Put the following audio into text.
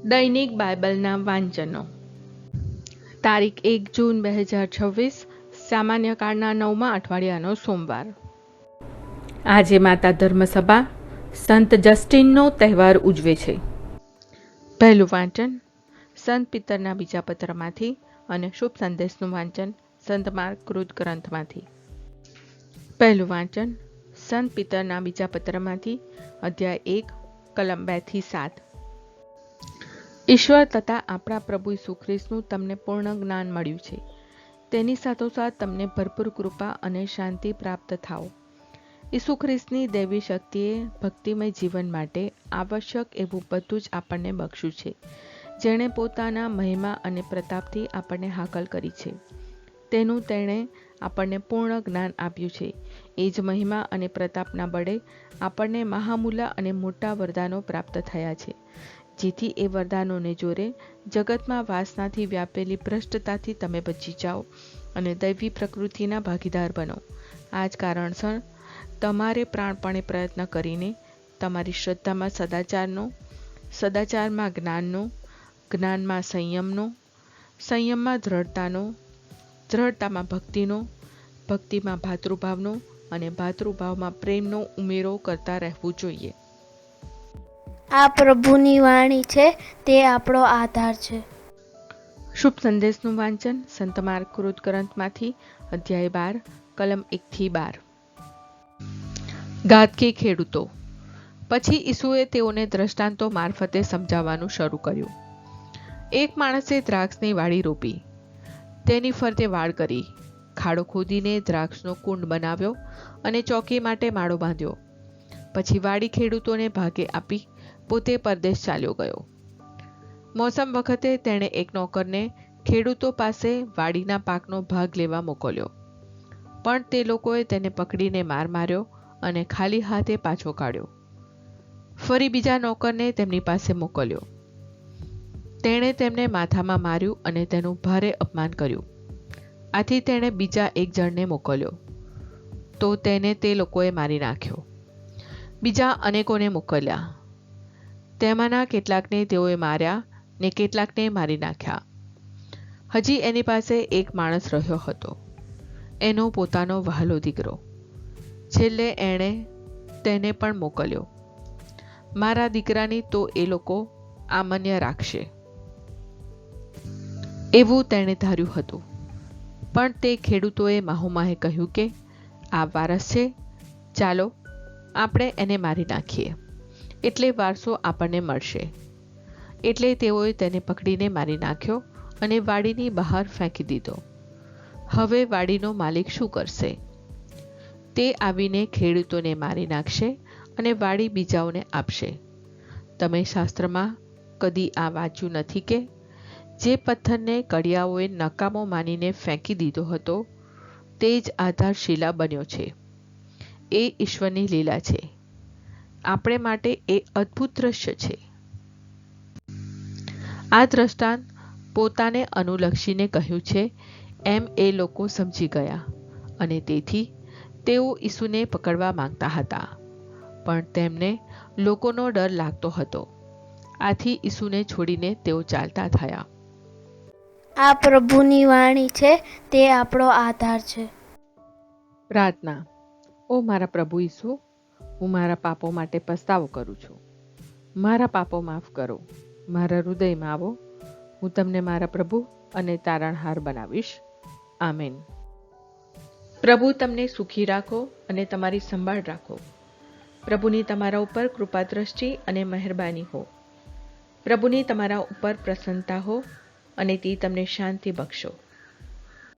દૈનિક બાઇબલના વાંચનો. તારીખ 1 જૂન 2026, સામાન્ય કાળના 9મા અઠવાડિયાનો સોમવાર. આજે માતા ધર્મસભા સંત જસ્ટિનનો તહેવાર ઉજવે છે. પહેલું વાંચન સંત પિતરના બીજા પત્રમાંથી અને શુભ સંદેશનું વાંચન સંત માર્ક કૃત ગ્રંથમાંથી. પહેલું વાંચન સંત પિતરના બીજા પત્રમાંથી અધ્યાય 1 કલમ 2-7. ઈશ્વર તથા આપણા પ્રભુ ઈસુ ખ્રિસ્તનું તમને પૂર્ણ જ્ઞાન મળ્યું છે. તેની સાથોસાથ તમને ભરપૂર કૃપા અને શાંતિ પ્રાપ્ત થાઓ. ઈસુ ખ્રિસ્તની દૈવી શક્તિએ ભક્તિમય જીવન માટે આવશ્યક એવું બધું જ આપણને બખ્શ્યું છે, જેણે પોતાના મહિમા અને પ્રતાપથી આપણને હાકલ કરી છે. તેનું તેણે આપણને પૂર્ણ જ્ઞાન આપ્યું છે. એ જ મહિમા અને પ્રતાપના બળે આપણને મહામૂલા અને મોટા વરદાનો પ્રાપ્ત થયા છે, જેથી એ વરદાનોને જોરે જગતમાં વાસનાથી વ્યાપેલી ભ્રષ્ટતાથી તમે બચી જાઓ અને દૈવી પ્રકૃતિના ભાગીદાર બનો. આ જ કારણસર તમારે પ્રાણપણે પ્રયત્ન કરીને તમારી શ્રદ્ધામાં સદાચારનો, સદાચારમાં જ્ઞાનનો, જ્ઞાનમાં સંયમનો, સંયમમાં દ્રઢતાનો, દ્રઢતામાં ભક્તિનો, ભક્તિમાં ભાતૃભાવનો અને ભાતૃભાવમાં પ્રેમનો ઉમેરો કરતા રહેવું જોઈએ. આ પ્રભુની વાણી છે, તે આપણો આધાર છે. શુભ સંદેશનું વાંચન સંત માર્ક કૃત ગ્રંથમાંથી અધ્યાય 12 કલમ 1-12. ગાદકે ખેડૂતો. પછી ઈસુએ તેઓને દ્રષ્ટાંતો મારફતે સમજાવવાનું શરૂ કર્યું. એક માણસે દ્રાક્ષની વાડી રોપી, તેની ફરતે વાડ કરી, ખાડો ખોદીને દ્રાક્ષનો કુંડ બનાવ્યો અને ચોકી માટે માળો બાંધ્યો. પછી વાડી ખેડૂતોને ભાગે આપી પોતે પરદેશ ચાલ્યો ગયો. મોસમ વખતે તેણે એક નોકરને ખેડૂતો પાસે વાડીના પાકનો ભાગ લેવા મોકલ્યો, પણ તે લોકોએ તેને પકડીને માર માર્યો અને ખાલી હાથે પાછો કાઢ્યો. ફરી બીજા નોકરને તેમની પાસે મોકલ્યો. તેણે તેમને માથામાં માર્યું અને તેનું ભારે અપમાન કર્યું. આથી તેણે બીજા એક જણને મોકલ્યો, તો તેને તે લોકોએ મારી નાખ્યો. બીજા અનેકોને મોકલ્યા. તેમાંના કેટલાકને તેઓએ માર્યા ને કેટલાકને મારી નાખ્યા. હજી એની પાસે એક માણસ રહ્યો હતો, એનો પોતાનો વહાલો દીકરો. છેલ્લે એણે તેને પણ મોકલ્યો. મારા દીકરાની તો એ લોકો આમન્ય રાખશે, એવું તેણે ધાર્યું હતું. પણ તે ખેડૂતોએ માહોમાહે કહ્યું કે આ વારસ છે, ચાલો આપણે એને મારી નાખીએ, એટલે વારસો આપણને મળશે. એટલે તેઓએ તેને પકડીને મારી નાખ્યો અને વાડીની બહાર ફેંકી દીધો. હવે વાડીનો માલિક શું કરશે? તે આવીને ખેડૂતોને મારી નાખશે અને વાડી બીજાઓને આપશે. તમે શાસ્ત્રમાં કદી આ વાંચ્યું નથી કે જે પથ્થરને કડિયાઓએ નકામો માનીને ફેંકી દીધો હતો, તે જ આધારશિલા બન્યો છે. એ ઈશ્વરની લીલા છે. આપણે માટે એ અદ્ભુત દ્રશ્ય છે. આ દ્રષ્ટાંત પોતાને અનુલક્ષીને કહ્યું છે એમ એ લોકો સમજી ગયા અને તેથી તેઓ ઈસુને પકડવા માંગતા હતા, પણ તેમને લોકોનો ડર લાગતો હતો. આથી ઈસુને છોડીને તેઓ ચાલતા થયા. આ પ્રભુની વાણી છે, તે આપણો આધાર છે. પ્રાર્થના. ઓ મારા પ્રભુ ઈસુ, હું મારા પાપો માટે પસ્તાવો કરું છું. મારા પાપો માફ કરો. મારા હૃદયમાં આવો. હું તમને મારા પ્રભુ અને તારણહાર બનાવીશ. આમેન. પ્રભુ તમને સુખી રાખો અને તમારી સંભાળ રાખો. પ્રભુની તમારા ઉપર કૃપા દ્રષ્ટિ અને મહેરબાની હો. પ્રભુની તમારા ઉપર પ્રસન્નતા હો અને તે તમને શાંતિ બક્ષો.